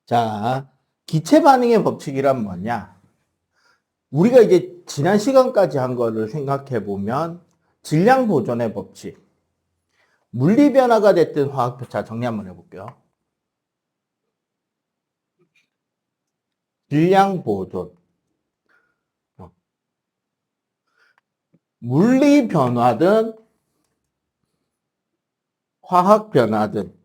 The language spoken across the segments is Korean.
자, 기체 반응의 법칙이란 뭐냐? 우리가 이제 지난 시간까지 한 거를 생각해 보면 질량 보존의 법칙, 물리 변화가 됐든 화학 자 정리 한번 해볼게요. 질량 보존, 물리 변화든 화학 변화든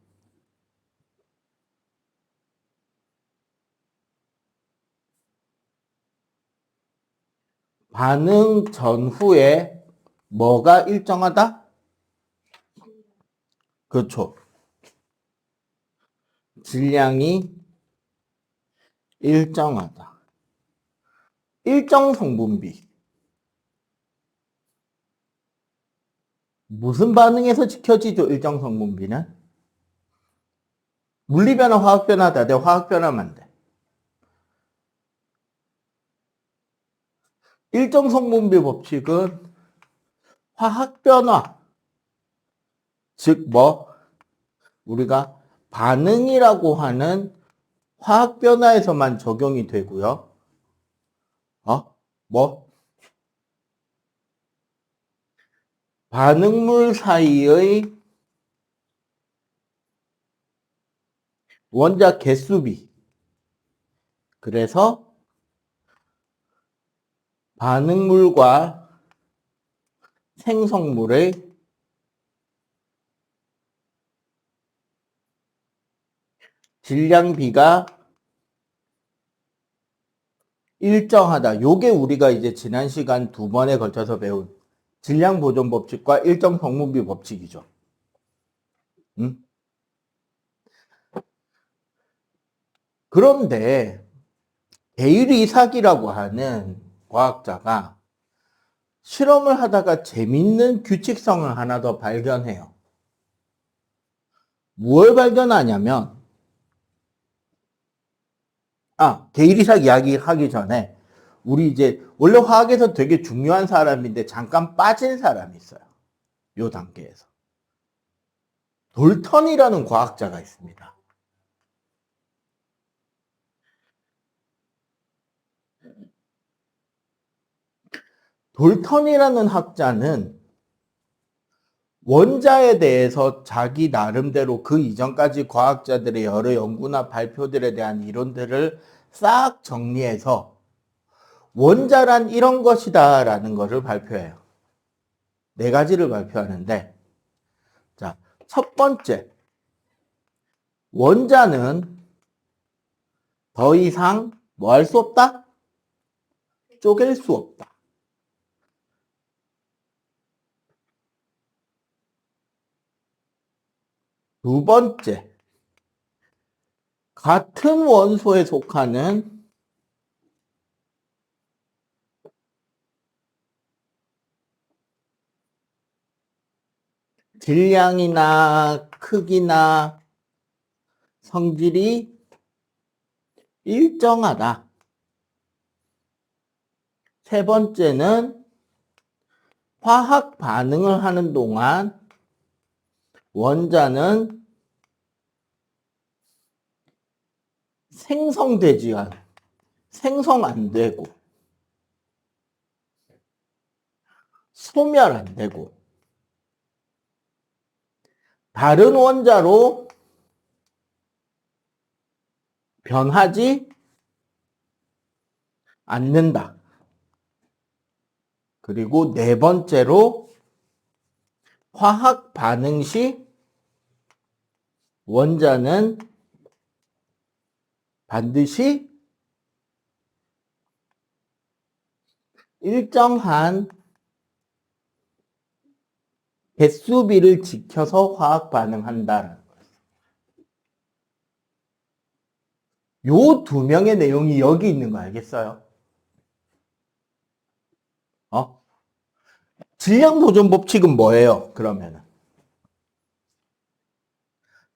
반응 전후에 뭐가 일정하다? 그렇죠. 질량이 일정하다. 일정 성분비. 무슨 반응에서 지켜지죠? 일정 성분비는? 물리 변화, 화학 변화다. 내 화학 변화만 돼. 일정 성분비 법칙은 화학 변화, 즉 우리가 반응이라고 하는 화학 변화에서만 적용이 되고요. 반응물 사이의 원자 개수비. 그래서 반응물과 생성물의 질량비가 일정하다. 요게 우리가 이제 지난 시간 2번에 걸쳐서 배운 질량 보존 법칙과 일정 성분비 법칙이죠. 응? 그런데 게이리 이삭이라고 하는 과학자가 실험을 하다가 재밌는 규칙성을 하나 더 발견해요. 무엇을 발견하냐면, 게이리 이삭 이야기 하기 전에 우리 이제 원래 화학에서 되게 중요한 사람인데 잠깐 빠진 사람이 있어요. 요 단계에서. 돌턴이라는 과학자가 있습니다. 돌턴이라는 학자는 원자에 대해서 자기 나름대로 그 이전까지 과학자들의 여러 연구나 발표들에 대한 이론들을 싹 정리해서 원자란 이런 것이다 라는 것을 발표해요. 4가지를 발표하는데, 자, 첫 번째, 원자는 더 이상 뭐 할 수 없다? 쪼갤 수 없다. 두 번째, 같은 원소에 속하는 질량이나 크기나 성질이 일정하다. 세 번째는 화학 반응을 하는 동안 원자는 생성 안 되고, 소멸 안 되고, 다른 원자로 변하지 않는다. 그리고 4번째로 화학 반응 시 원자는 반드시 일정한 개수비를 지켜서 화학 반응한다라는 거예요. 요 2명의 내용이 여기 있는 거 알겠어요? 질량 보존 법칙은 뭐예요? 그러면은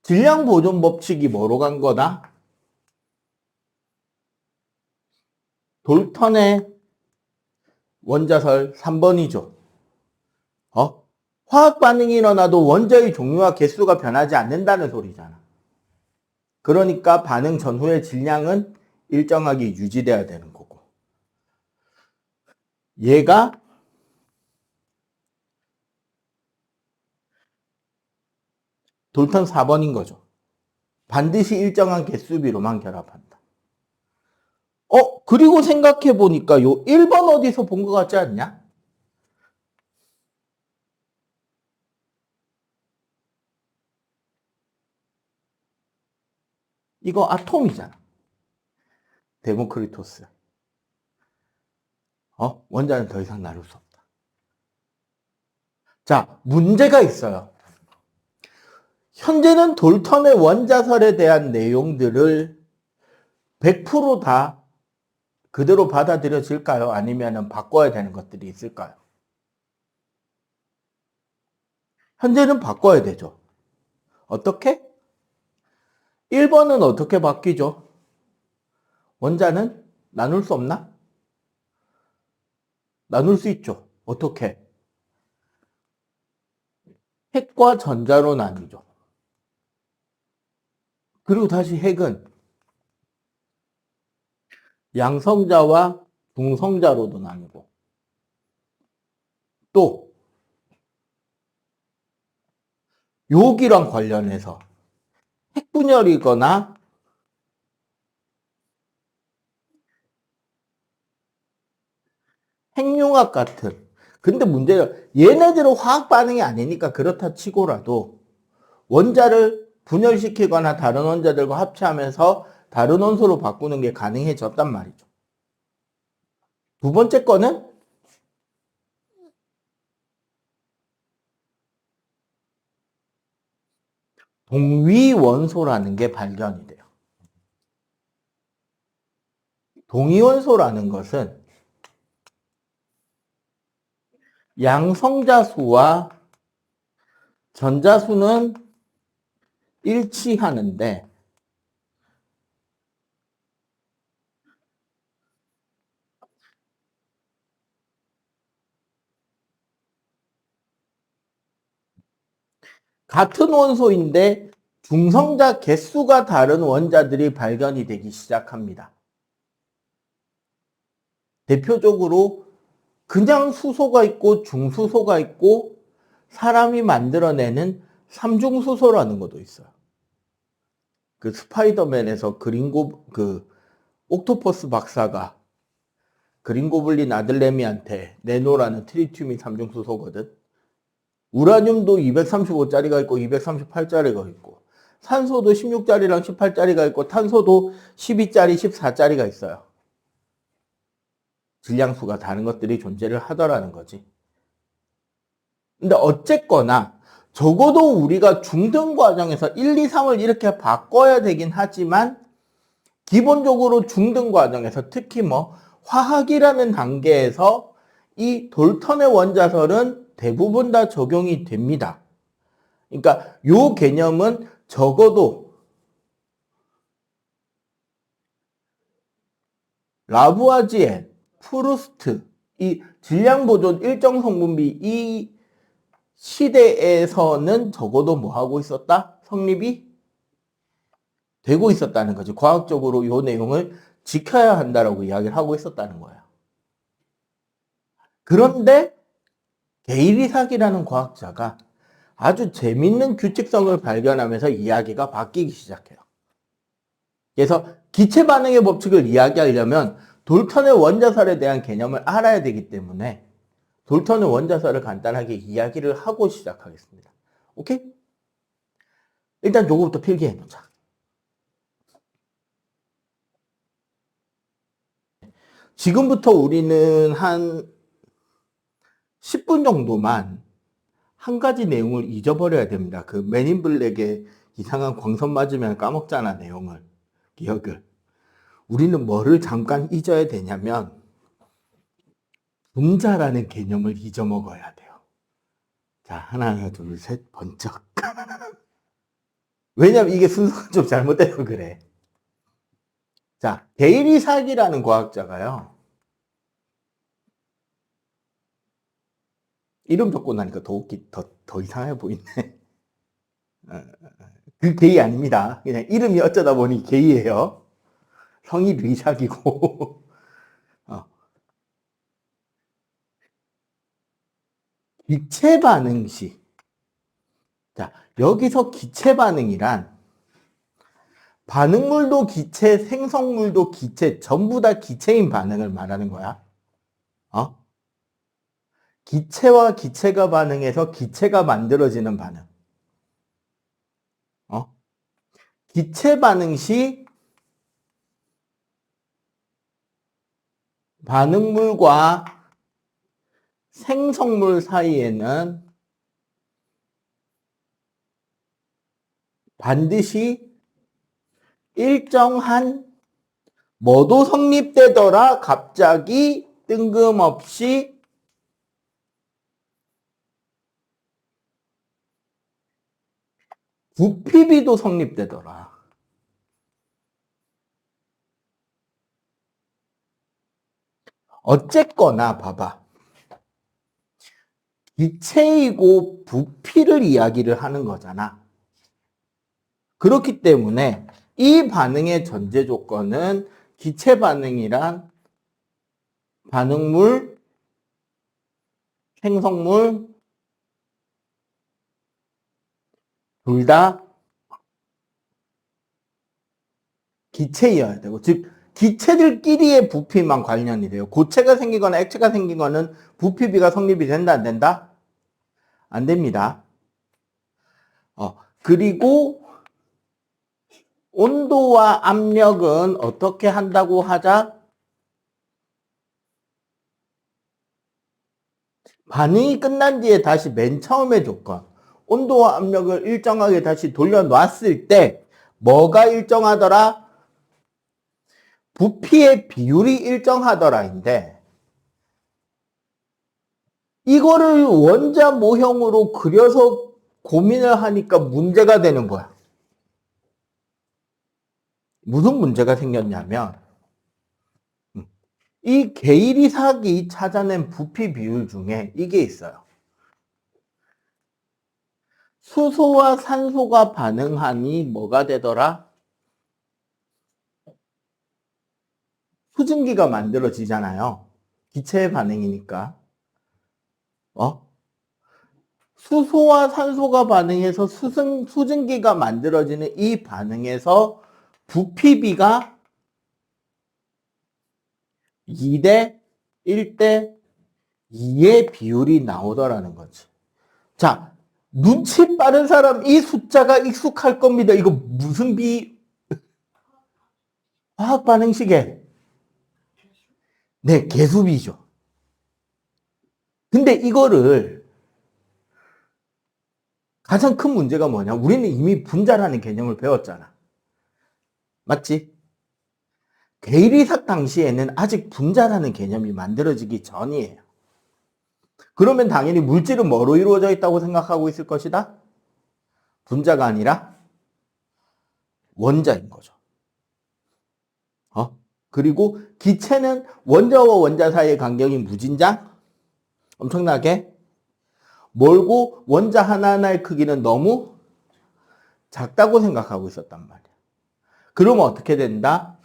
질량 보존 법칙이 뭐로 간 거다? 돌턴의 원자설 3번이죠. 화학 반응이 일어나도 원자의 종류와 개수가 변하지 않는다는 소리잖아. 그러니까 반응 전후의 질량은 일정하게 유지돼야 되는 거고. 얘가 돌턴 4번인 거죠. 반드시 일정한 개수비로만 결합한다. 그리고 생각해 보니까 요 1번 어디서 본 것 같지 않냐? 이거 아톰이잖아. 데모크리토스. 원자는 더 이상 나눌 수 없다. 자, 문제가 있어요. 현재는 돌턴의 원자설에 대한 내용들을 100%다 그대로 받아들여질까요? 아니면 바꿔야 되는 것들이 있을까요? 현재는 바꿔야 되죠. 어떻게? 1번은 어떻게 바뀌죠? 원자는 나눌 수 없나? 나눌 수 있죠. 어떻게? 핵과 전자로 나뉘죠. 그리고 다시 핵은 양성자와 중성자로도 나뉘고 또 요기랑 관련해서 핵분열이거나 핵융합 같은 근데 문제는 얘네들은 화학 반응이 아니니까 그렇다 치고라도 원자를 분열시키거나 다른 원자들과 합체하면서 다른 원소로 바꾸는 게 가능해졌단 말이죠. 두 번째 거는 동위원소라는 게 발견이 돼요. 동위원소라는 것은 양성자수와 전자수는 일치하는데 같은 원소인데 중성자 개수가 다른 원자들이 발견이 되기 시작합니다. 대표적으로 그냥 수소가 있고 중수소가 있고 사람이 만들어내는 삼중수소라는 것도 있어요. 그 스파이더맨에서 옥토퍼스 박사가 그린고블린 아들내미한테 내놓으라는 트리튬이 삼중수소거든. 우라늄도 235짜리가 있고 238짜리가 있고 산소도 16짜리랑 18짜리가 있고 탄소도 12짜리, 14짜리가 있어요. 질량수가 다른 것들이 존재를 하더라는 거지. 근데 어쨌거나 적어도 우리가 중등 과정에서 1, 2, 3을 이렇게 바꿔야 되긴 하지만 기본적으로 중등 과정에서 특히 화학이라는 단계에서 이 돌턴의 원자설은 대부분 다 적용이 됩니다. 그러니까 요 개념은 적어도 라부아지에, 프루스트, 이 질량보존 일정 성분비 이 시대에서는 적어도 뭐 하고 있었다? 성립이 되고 있었다는 거지. 과학적으로 이 내용을 지켜야 한다라고 이야기를 하고 있었다는 거야. 그런데 게이리삭이라는 과학자가 아주 재밌는 규칙성을 발견하면서 이야기가 바뀌기 시작해요. 그래서 기체 반응의 법칙을 이야기하려면 돌턴의 원자설에 대한 개념을 알아야 되기 때문에 돌턴의 원자설을 간단하게 이야기를 하고 시작하겠습니다. 오케이? 일단 요거부터 필기해놓자. 지금부터 우리는 한 10분 정도만 한 가지 내용을 잊어버려야 됩니다. 그 맨인 블랙의 이상한 광선 맞으면 까먹잖아, 내용을. 기억을. 우리는 뭐를 잠깐 잊어야 되냐면 분자라는 개념을 잊어먹어야 돼요. 자, 하나, 둘, 셋, 번쩍. 왜냐면 이게 순서가 좀 잘못돼서 그래. 자, 게이리삭이라는 과학자가요. 이름 적고 나니까 더 이상해 보이네. 그 게이 아닙니다. 그냥 이름이 어쩌다 보니 게이예요. 성이 리샥이고. 어. 기체 반응 시. 자, 여기서 기체 반응이란 반응물도 기체, 생성물도 기체, 전부 다 기체인 반응을 말하는 거야. 어? 기체와 기체가 반응해서 기체가 만들어지는 반응. 어? 기체 반응 시 반응물과 생성물 사이에는 반드시 일정한 뭐도 성립되더라 갑자기 뜬금없이 부피비도 성립되더라. 어쨌거나 봐봐. 기체이고 부피를 이야기를 하는 거잖아. 그렇기 때문에 이 반응의 전제 조건은 기체 반응이란 반응물, 생성물 둘 다 기체이어야 되고, 즉 기체들끼리의 부피만 관련이 돼요. 고체가 생기거나 액체가 생기거나 부피비가 성립이 된다 안 된다? 안 됩니다. 그리고 온도와 압력은 어떻게 한다고 하자? 반응이 끝난 뒤에 다시 맨 처음의 조건, 온도와 압력을 일정하게 다시 돌려놨을 때 뭐가 일정하더라? 부피의 비율이 일정하더라인데, 이거를 원자 모형으로 그려서 고민을 하니까 문제가 되는 거야. 무슨 문제가 생겼냐면 이 게이리삭이 찾아낸 부피 비율 중에 이게 있어요. 수소와 산소가 반응하니 뭐가 되더라? 수증기가 만들어지잖아요. 기체의 반응이니까. 수소와 산소가 반응해서 수증기가 만들어지는 이 반응에서 부피비가 2대 1대 2의 비율이 나오더라는 거지. 자, 눈치 빠른 사람 이 숫자가 익숙할 겁니다. 이거 무슨 화학 반응식에? 네, 개수비죠. 근데 이거를 가장 큰 문제가 뭐냐? 우리는 이미 분자라는 개념을 배웠잖아. 맞지? 게이리삭 당시에는 아직 분자라는 개념이 만들어지기 전이에요. 그러면 당연히 물질은 뭐로 이루어져 있다고 생각하고 있을 것이다? 분자가 아니라 원자인 거죠. 그리고 기체는 원자와 원자 사이의 간격이 무진장? 엄청나게 멀고 원자 하나하나의 크기는 너무 작다고 생각하고 있었단 말이야. 그러면 어떻게 된다?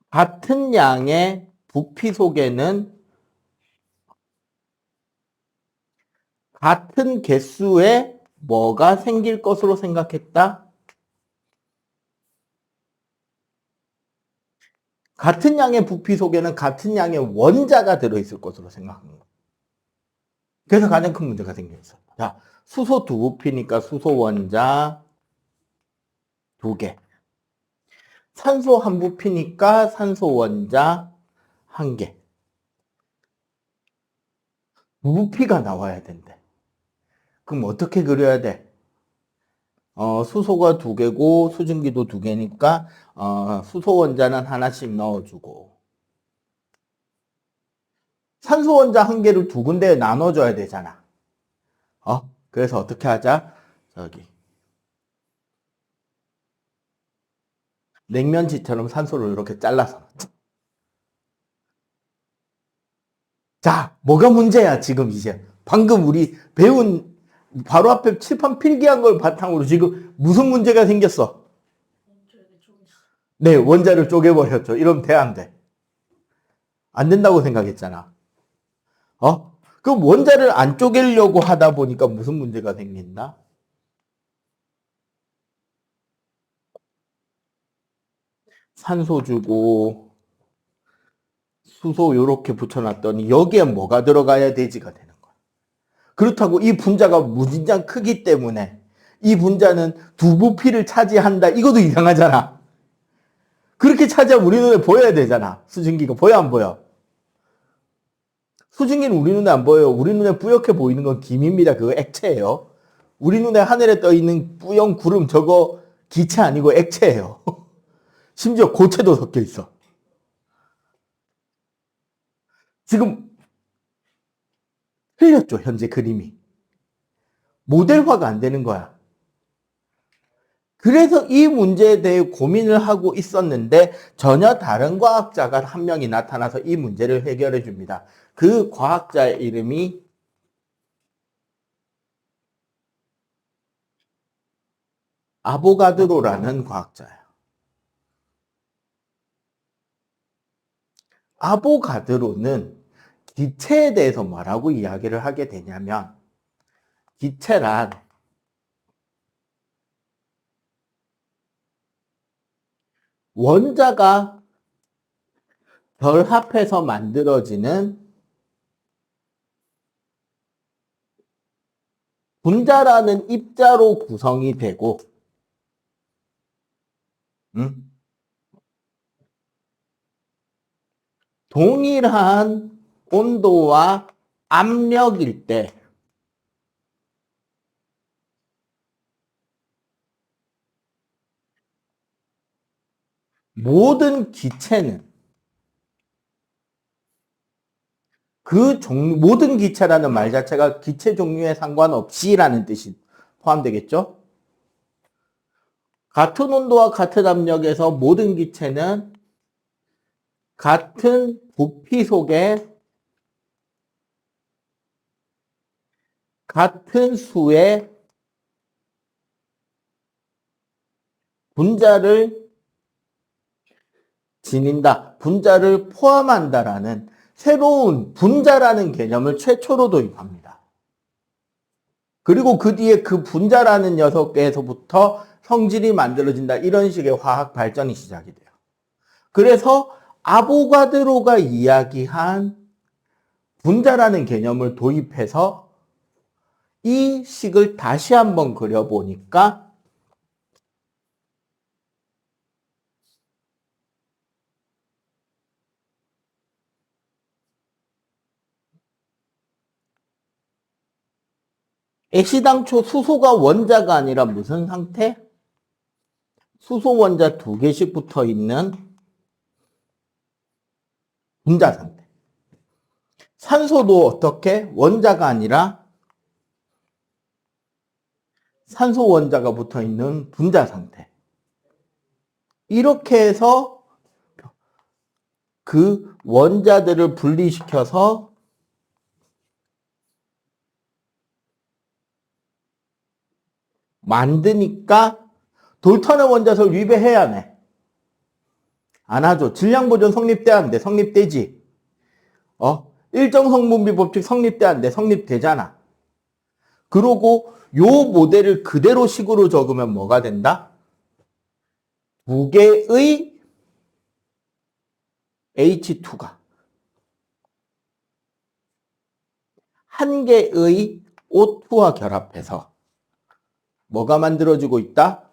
같은 양의 부피 속에는 같은 개수의 뭐가 생길 것으로 생각했다? 같은 양의 부피 속에는 같은 양의 원자가 들어있을 것으로 생각한 거예요. 그래서 가장 큰 문제가 생겼어요. 자, 수소 두 부피니까 수소 원자 2개. 산소 한 부피니까 산소 원자 1개. 부피가 나와야 된대. 그럼 어떻게 그려야 돼? 수소가 2개고 수증기도 2개니까 수소 원자는 하나씩 넣어주고 산소 원자 1개를 2군데에 나눠줘야 되잖아. 그래서 어떻게 하자? 저기 냉면지처럼 산소를 이렇게 잘라서. 자, 뭐가 문제야 지금 이제. 방금 우리 배운 바로 앞에 칠판 필기한 걸 바탕으로 지금 무슨 문제가 생겼어? 네, 원자를 쪼개버렸죠. 이러면 돼, 안 돼? 안 된다고 생각했잖아. 그럼 원자를 안 쪼개려고 하다 보니까 무슨 문제가 생긴다? 산소 주고 수소 요렇게 붙여놨더니 여기에 뭐가 들어가야 되지가 되는 거야. 그렇다고 이 분자가 무진장 크기 때문에 이 분자는 두 부피를 차지한다. 이것도 이상하잖아. 그렇게 차지하면 우리 눈에 보여야 되잖아. 수증기가 보여 안 보여? 수증기는 우리 눈에 안 보여요. 우리 눈에 뿌옇게 보이는 건 김입니다. 그거 액체예요. 우리 눈에 하늘에 떠 있는 뿌연 구름 저거 기체 아니고 액체예요. 심지어 고체도 섞여 있어. 지금 흘렸죠, 현재 그림이. 모델화가 안 되는 거야. 그래서 이 문제에 대해 고민을 하고 있었는데 전혀 다른 과학자가 한 명이 나타나서 이 문제를 해결해 줍니다. 그 과학자의 이름이 아보가드로라는 과학자예요. 아보가드로는 기체에 대해서 뭐라고 이야기를 하게 되냐면 기체란 원자가 결합해서 만들어지는 분자라는 입자로 구성이 되고 동일한 온도와 압력일 때 모든 기체는 모든 기체라는 말 자체가 기체 종류에 상관없이라는 뜻이 포함되겠죠? 같은 온도와 같은 압력에서 모든 기체는 같은 부피 속에 같은 수의 분자를 지닌다, 분자를 포함한다라는 새로운 분자라는 개념을 최초로 도입합니다. 그리고 그 뒤에 그 분자라는 녀석에서부터 성질이 만들어진다. 이런 식의 화학 발전이 시작이 돼요. 그래서 아보가드로가 이야기한 분자라는 개념을 도입해서 이 식을 다시 한번 그려보니까 애시당초 수소가 원자가 아니라 무슨 상태? 수소 원자 2개씩 붙어 있는 분자 상태. 산소도 어떻게? 원자가 아니라 산소 원자가 붙어 있는 분자 상태. 이렇게 해서 그 원자들을 분리시켜서 만드니까 돌턴의 원자설 위배해야 하네. 안 하죠. 질량보존 성립돼 안 돼? 성립되지. 일정성분비 법칙 성립돼 안 돼? 성립되잖아. 그러고 요 모델을 그대로 식으로 적으면 뭐가 된다? 2개의 H2가 1개의 O2와 결합해서 뭐가 만들어지고 있다?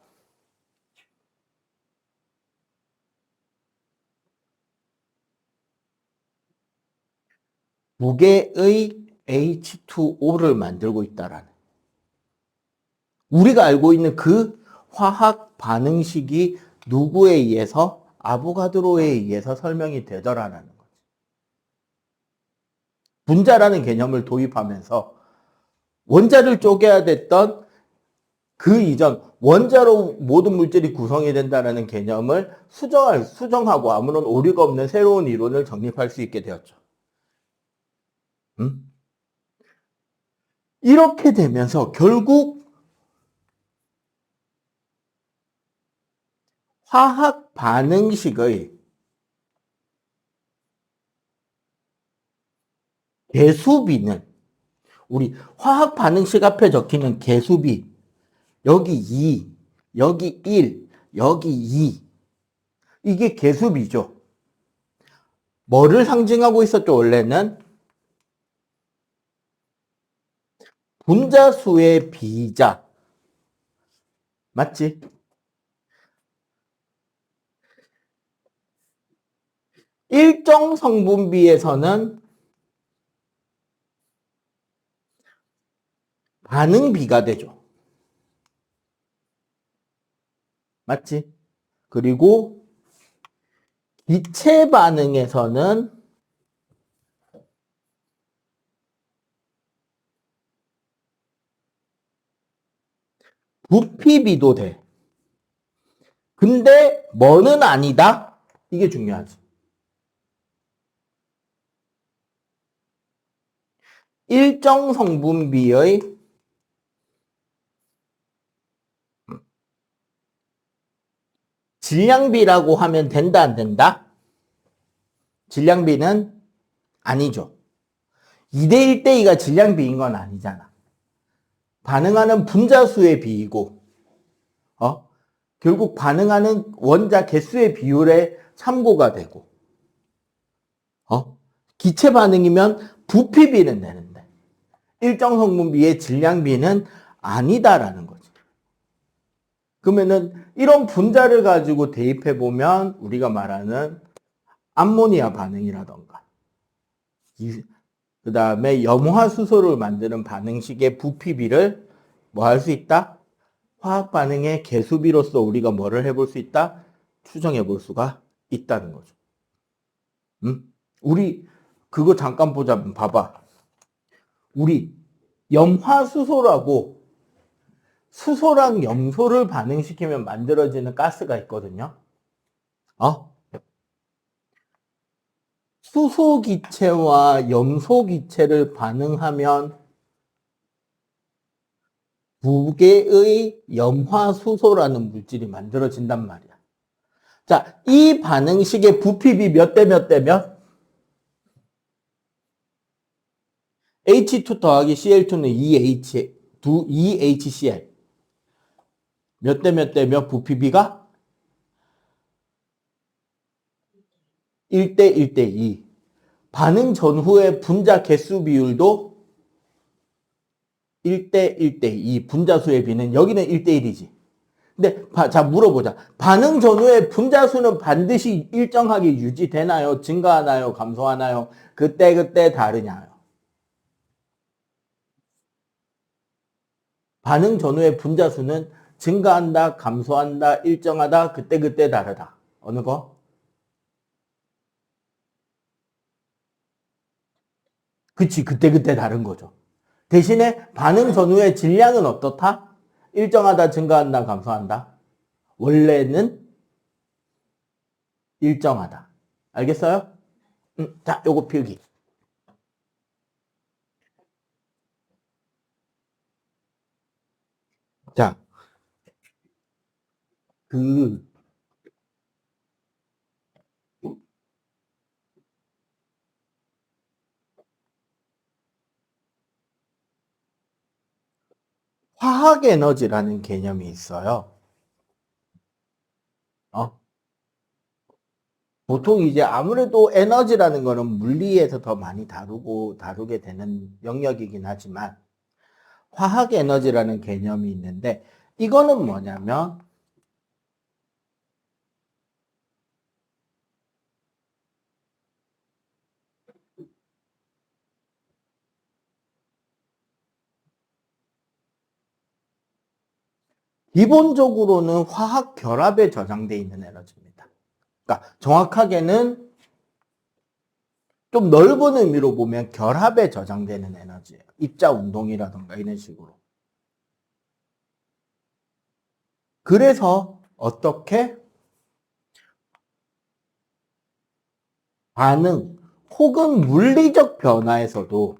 2개의 H2O를 만들고 있다라는. 우리가 알고 있는 그 화학 반응식이 누구에 의해서? 아보가드로에 의해서 설명이 되더라라는 거지. 분자라는 개념을 도입하면서 원자를 쪼개야 됐던 그 이전 원자로 모든 물질이 구성이 된다는 개념을 수정하고 아무런 오류가 없는 새로운 이론을 정립할 수 있게 되었죠. 이렇게 되면서 결국 화학 반응식의 개수비는 우리 화학 반응식 앞에 적히는 개수비 여기 2, 여기 1, 여기 2 이게 개수비죠. 뭐를 상징하고 있었죠? 원래는 분자수의 비자 맞지? 일정 성분비에서는 반응비가 되죠. 맞지? 그리고 기체 반응에서는 부피비도 돼. 근데 뭐는 아니다? 이게 중요하지. 일정 성분비의 질량비라고 하면 된다, 안 된다? 질량비는 아니죠. 2대 1대 2가 질량비인 건 아니잖아. 반응하는 분자수의 비이고, 결국 반응하는 원자 개수의 비율에 참고가 되고, 기체 반응이면 부피비는 되는데, 일정 성분비의 질량비는 아니다라는 거지. 그러면은 이런 분자를 가지고 대입해 보면 우리가 말하는 암모니아 반응이라던가, 그 다음에 염화수소를 만드는 반응식의 부피비를 뭐 할 수 있다? 화학 반응의 개수비로서 우리가 뭐를 해볼 수 있다? 추정해 볼 수가 있다는 거죠. 우리 그거 잠깐 보자. 봐봐. 우리 염화수소라고 수소랑 염소를 반응시키면 만들어지는 가스가 있거든요. 수소 기체와 염소 기체를 반응하면 두 개의 염화수소라는 물질이 만들어진단 말이야. 자, 이 반응식의 부피비 몇 대 몇 대 몇? H2 더하기 Cl2는 2HCl. 몇 대 몇 대 몇 부피비가? 1대 1대 2. 반응 전후의 분자 개수 비율도 1대 1대 2. 분자수의 비는 여기는 1대 1이지. 근데 자 물어보자. 반응 전후의 분자수는 반드시 일정하게 유지되나요? 증가하나요? 감소하나요? 그때 다르냐요. 반응 전후의 분자수는 증가한다, 감소한다, 일정하다, 그때 다르다. 어느 거? 그치, 그때 다른 거죠. 대신에 반응 전후의 질량은 어떻다? 일정하다, 증가한다, 감소한다. 원래는 일정하다. 알겠어요? 자, 요거 필기. 자, 그 화학 에너지라는 개념이 있어요. 보통 이제 아무래도 에너지라는 거는 물리에서 더 많이 다루게 되는 영역이긴 하지만 화학 에너지라는 개념이 있는데 이거는 뭐냐면 기본적으로는 화학 결합에 저장되어 있는 에너지입니다. 그러니까 정확하게는 좀 넓은 의미로 보면 결합에 저장되는 에너지예요. 입자 운동이라든가 이런 식으로. 그래서 어떻게 반응 혹은 물리적 변화에서도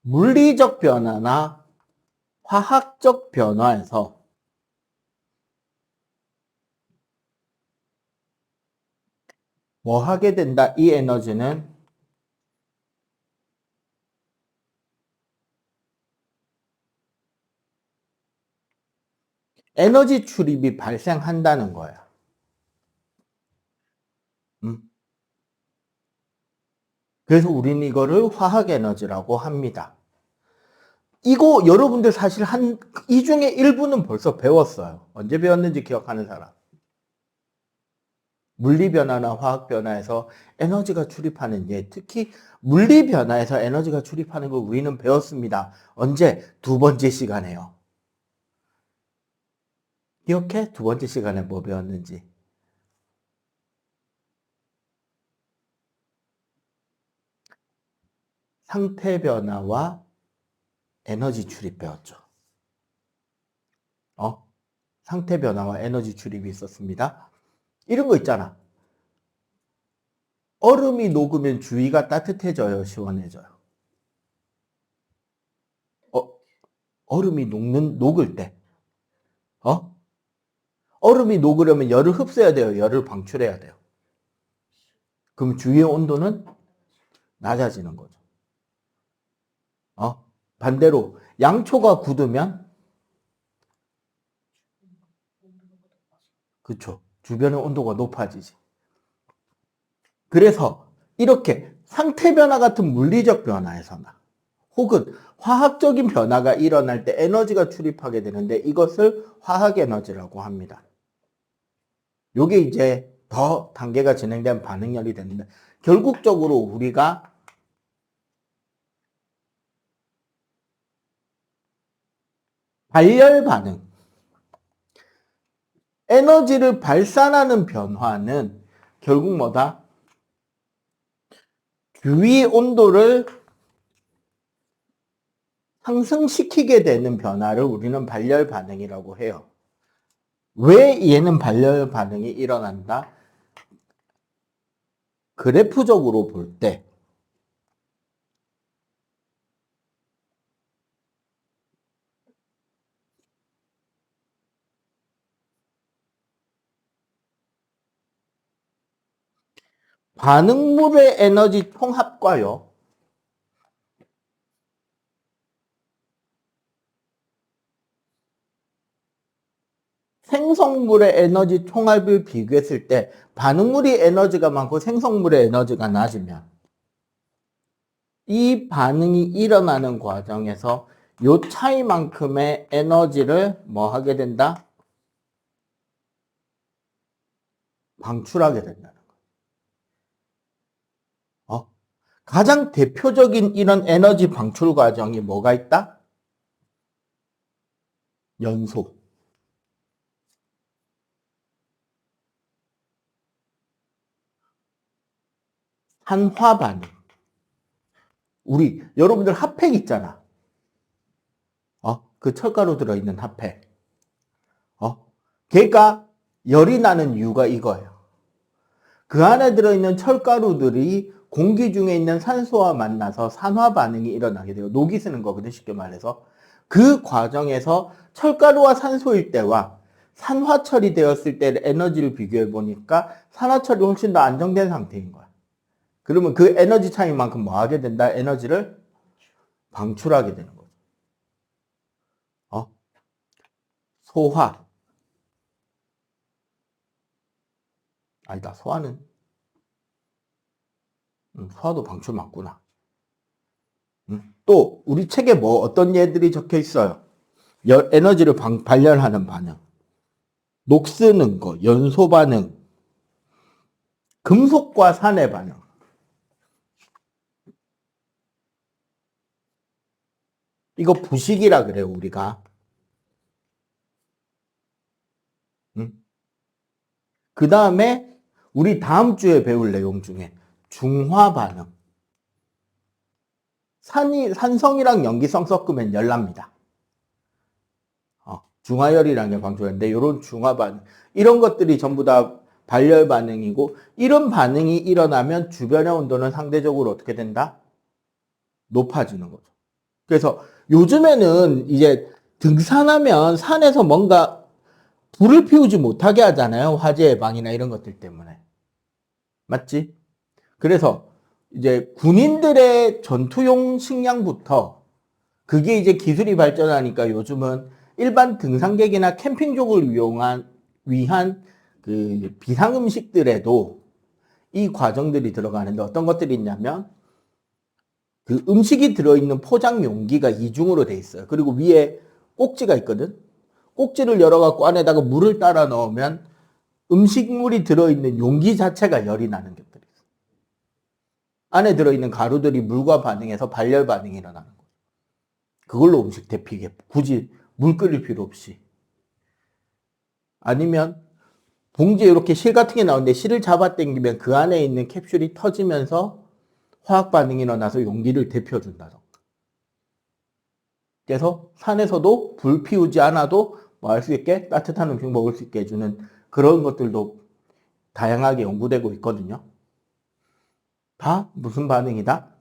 물리적 변화나 화학적 변화에서 뭐 하게 된다? 이 에너지는 에너지 출입이 발생한다는 거야. 그래서 우리는 이거를 화학 에너지라고 합니다. 이거 여러분들 사실 이 중에 일부는 벌써 배웠어요. 언제 배웠는지 기억하는 사람. 물리 변화나 화학 변화에서 에너지가 출입하는 예, 특히 물리 변화에서 에너지가 출입하는 걸 우리는 배웠습니다. 언제? 두 번째 시간에요. 기억해? 두 번째 시간에 뭐 배웠는지. 상태 변화와 에너지 출입 배웠죠. 상태 변화와 에너지 출입이 있었습니다. 이런 거 있잖아. 얼음이 녹으면 주위가 따뜻해져요, 시원해져요? 얼음이 녹을 때, 얼음이 녹으려면 열을 흡수해야 돼요, 열을 방출해야 돼요? 그럼 주위의 온도는 낮아지는 거죠. 반대로 양초가 굳으면, 그쵸, 주변의 온도가 높아지지. 그래서 이렇게 상태 변화 같은 물리적 변화에서나 혹은 화학적인 변화가 일어날 때 에너지가 출입하게 되는데 이것을 화학 에너지라고 합니다. 요게 이제 더 단계가 진행된 반응열이 되는데 결국적으로 우리가 발열 반응, 에너지를 발산하는 변화는 결국 뭐다? 주위 온도를 상승시키게 되는 변화를 우리는 발열 반응이라고 해요. 왜 얘는 발열 반응이 일어난다? 그래프적으로 볼 때 반응물의 에너지 총합과요. 생성물의 에너지 총합을 비교했을 때 반응물이 에너지가 많고 생성물의 에너지가 낮으면 이 반응이 일어나는 과정에서 요 차이만큼의 에너지를 뭐 하게 된다? 방출하게 된다는 거. 가장 대표적인 이런 에너지 방출 과정이 뭐가 있다? 연소. 산화 반응. 여러분들 핫팩 있잖아. 그 철가루 들어있는 핫팩. 걔가 열이 나는 이유가 이거예요. 그 안에 들어있는 철가루들이 공기 중에 있는 산소와 만나서 산화 반응이 일어나게 돼요. 녹이 쓰는 거거든, 쉽게 말해서. 그 과정에서 철가루와 산소일 때와 산화 처리되었을 때 에너지를 비교해 보니까 산화 처리 훨씬 더 안정된 상태인 거야. 그러면 그 에너지 차이만큼 뭐 하게 된다? 에너지를 방출하게 되는 거죠. 소화. 아니다, 소화는 소화도 방출 맞구나. 또 우리 책에 뭐 어떤 예들이 적혀 있어요? 에너지를 발열하는 반응, 녹쓰는 거, 연소 반응, 금속과 산의 반응. 이거 부식이라 그래요, 우리가. 그 다음에 우리 다음 주에 배울 내용 중에 중화 반응. 산성이랑 염기성 섞으면 열 납니다. 중화열이라는 게 방출하는데 이런 중화 반응, 이런 것들이 전부 다 발열 반응이고 이런 반응이 일어나면 주변의 온도는 상대적으로 어떻게 된다? 높아지는 거죠. 그래서 요즘에는 이제 등산하면 산에서 뭔가 불을 피우지 못하게 하잖아요. 화재 예방이나 이런 것들 때문에. 맞지? 그래서 이제 군인들의 전투용 식량부터 그게 이제 기술이 발전하니까 요즘은 일반 등산객이나 캠핑족을 위한 그 비상 음식들에도 이 과정들이 들어가는데 어떤 것들이 있냐면 그 음식이 들어있는 포장 용기가 이중으로 돼 있어요. 그리고 위에 꼭지가 있거든. 꼭지를 열어갖고 안에다가 물을 따라 넣으면 음식물이 들어있는 용기 자체가 열이 나는 것들이 있어요. 안에 들어있는 가루들이 물과 반응해서 발열 반응이 일어나는 거예요. 그걸로 음식 데피게 굳이 물 끓일 필요 없이. 아니면 봉지에 이렇게 실 같은 게 나오는데 실을 잡아 당기면 그 안에 있는 캡슐이 터지면서 화학 반응이 일어나서 용기를 데펴준다던가. 그래서 산에서도 불 피우지 않아도 뭐 할 수 있게 따뜻한 음식 먹을 수 있게 해주는 그런 것들도 다양하게 연구되고 있거든요. 다 무슨 반응이다?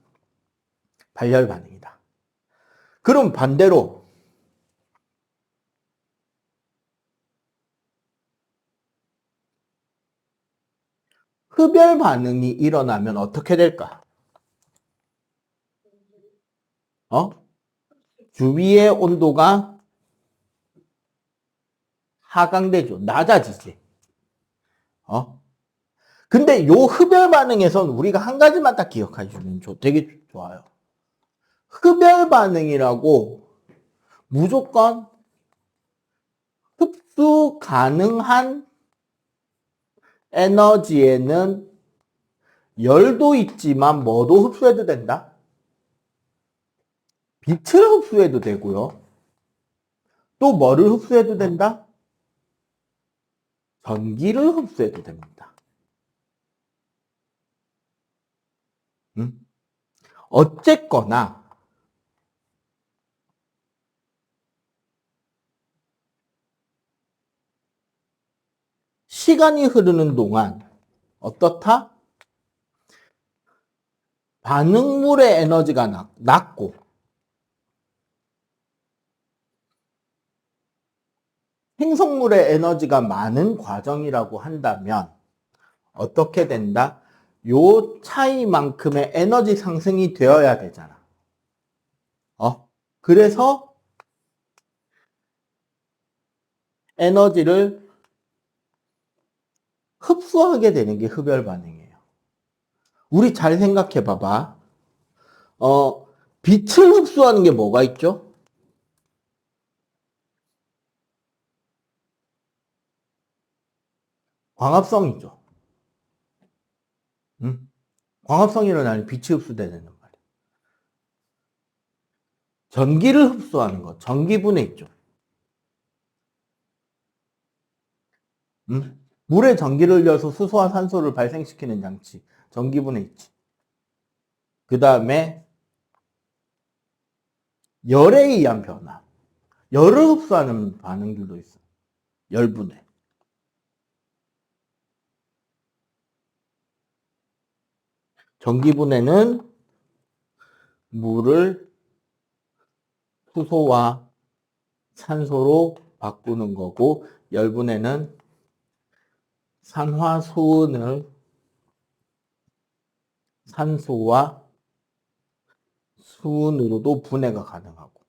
발열 반응이다. 그럼 반대로 흡열 반응이 일어나면 어떻게 될까? 주위의 온도가 하강되죠. 낮아지지. 근데 요 흡열 반응에선 우리가 한 가지만 딱 기억해 주면 되게 좋아요. 흡열 반응이라고 무조건 흡수 가능한 에너지에는 열도 있지만 뭐도 흡수해도 된다? 빛을 흡수해도 되고요. 또 뭐를 흡수해도 된다? 전기를 흡수해도 됩니다. 어쨌거나 시간이 흐르는 동안 어떻다? 반응물의 에너지가 낮고 행성물의 에너지가 많은 과정이라고 한다면 어떻게 된다? 요 차이만큼의 에너지 상승이 되어야 되잖아. 그래서 에너지를 흡수하게 되는 게 흡열 반응이에요. 우리 잘 생각해 봐봐. 빛을 흡수하는 게 뭐가 있죠? 광합성이죠. 광합성이 일어나면 빛이 흡수되는 말이에요. 전기를 흡수하는 거, 전기분해 있죠. 물에 전기를 넣어서 수소와 산소를 발생시키는 장치, 전기분해 있지. 그 다음에 열에 의한 변화, 열을 흡수하는 반응들도 있어. 열분해. 전기분해는 물을 수소와 산소로 바꾸는 거고, 열분해는 산화수은을 산소와 수은으로도 분해가 가능하고.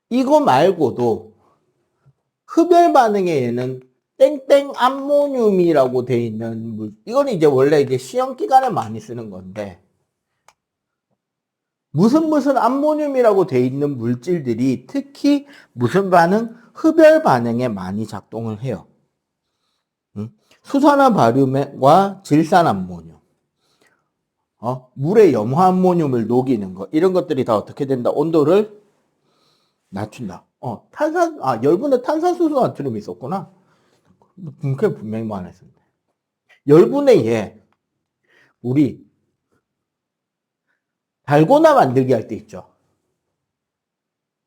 이거 말고도 흡열 반응에 얘는 땡땡 암모늄이라고 돼 있는 물, 이건 이제 원래 이제 시험 기간에 많이 쓰는 건데, 무슨 암모늄이라고 돼 있는 물질들이 특히 무슨 반응? 흡열 반응에 많이 작동을 해요. 수산화 바륨과 질산 암모늄, 물의 염화 암모늄을 녹이는 거, 이런 것들이 다 어떻게 된다? 온도를 낮춘다. 열분의 탄산수소 나트륨이 있었구나. 그게 분명히 뭐 안 했습니다. 열분의 얘, 우리 달고나 만들기 할 때 있죠.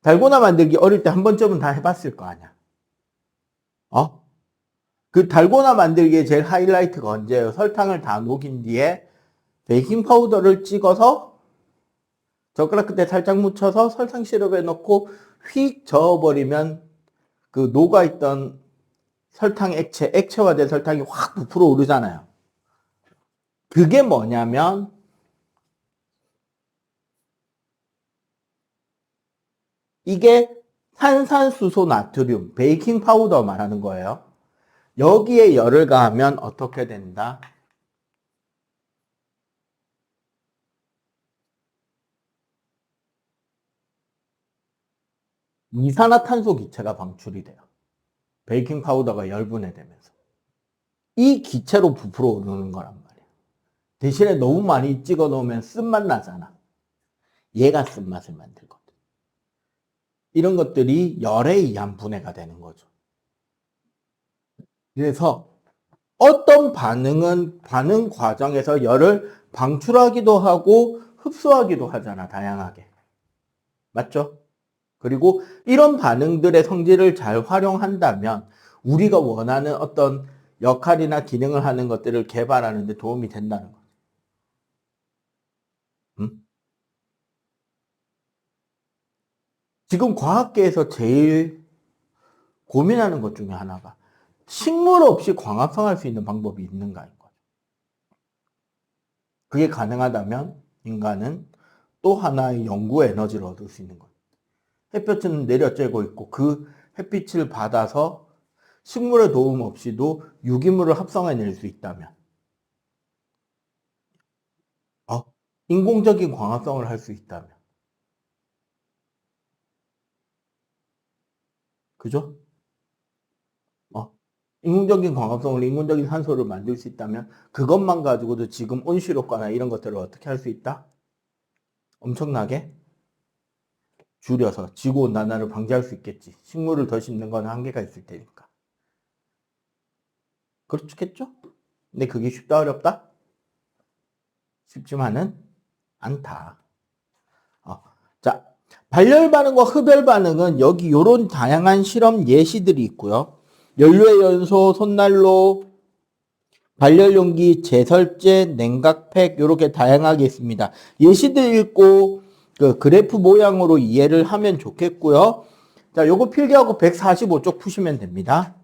달고나 만들기 어릴 때 한 번쯤은 다 해봤을 거 아니야. 그 달고나 만들기의 제일 하이라이트가 언제예요? 설탕을 다 녹인 뒤에 베이킹 파우더를 찍어서 젓가락 끝에 살짝 묻혀서 설탕 시럽에 넣고 휙 저어버리면 그 녹아있던 설탕 액체화된 설탕이 확 부풀어 오르잖아요. 그게 뭐냐면 이게 탄산수소 나트륨, 베이킹 파우더 말하는 거예요. 여기에 열을 가하면 어떻게 된다? 이산화탄소 기체가 방출이 돼요. 베이킹 파우더가 열분해되면서. 이 기체로 부풀어 오르는 거란 말이에요. 대신에 너무 많이 찍어 놓으면 쓴맛 나잖아. 얘가 쓴맛을 만들거든. 이런 것들이 열에 의한 분해가 되는 거죠. 그래서 어떤 반응은 반응 과정에서 열을 방출하기도 하고 흡수하기도 하잖아, 다양하게. 맞죠? 그리고 이런 반응들의 성질을 잘 활용한다면 우리가 원하는 어떤 역할이나 기능을 하는 것들을 개발하는 데 도움이 된다는 거죠. 지금 과학계에서 제일 고민하는 것 중에 하나가 식물 없이 광합성할 수 있는 방법이 있는가인 거죠. 그게 가능하다면 인간은 또 하나의 연구 에너지를 얻을 수 있는 거예요. 햇볕은 내려쬐고 있고 그 햇빛을 받아서 식물의 도움 없이도 유기물을 합성해낼 수 있다면 인공적인 광합성을 할 수 있다면 그죠? 인공적인 광합성을 인공적인 산소를 만들 수 있다면 그것만 가지고도 지금 온실효과나 이런 것들을 어떻게 할 수 있다? 엄청나게 줄여서 지구온난화를 방지할 수 있겠지. 식물을 더 심는 건 한계가 있을 테니까. 그렇겠죠? 근데 그게 쉽다 어렵다? 쉽지만은 않다. 자, 발열 반응과 흡열 반응은 여기 요런 다양한 실험 예시들이 있고요. 연료의 연소, 손난로, 발열용기, 제설제, 냉각팩 이렇게 다양하게 있습니다. 예시들 읽고 그 그래프 모양으로 이해를 하면 좋겠고요. 자, 요거 필기하고 145쪽 푸시면 됩니다.